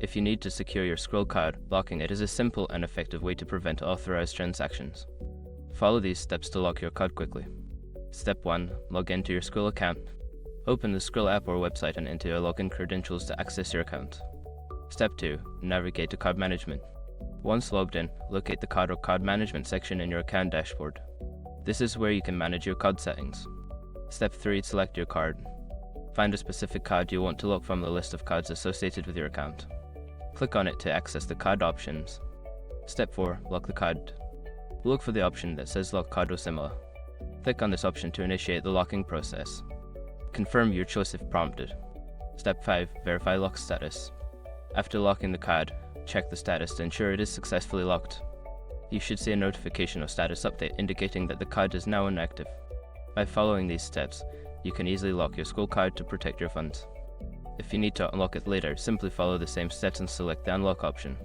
If you need to secure your Skrill card, locking it is a simple and effective way to prevent unauthorized transactions. Follow these steps to lock your card quickly. Step 1. Log into your Skrill account. Open the Skrill app or website and enter your login credentials to access your account. Step 2. Navigate to Card Management. Once logged in, locate the Card or Card Management section in your account dashboard. This is where you can manage your card settings. Step 3. Select your card. Find a specific card you want to lock from the list of cards associated with your account. Click on it to access the card options. Step 4. Lock the card. Look for the option that says Lock Card or similar. Click on this option to initiate the locking process. Confirm your choice if prompted. Step 5. Verify lock status. After locking the card, check the status to ensure it is successfully locked. You should see a notification or status update indicating that the card is now inactive. By following these steps, you can easily lock your Skrill card to protect your funds. If you need to unlock it later, simply follow the same steps and select the unlock option.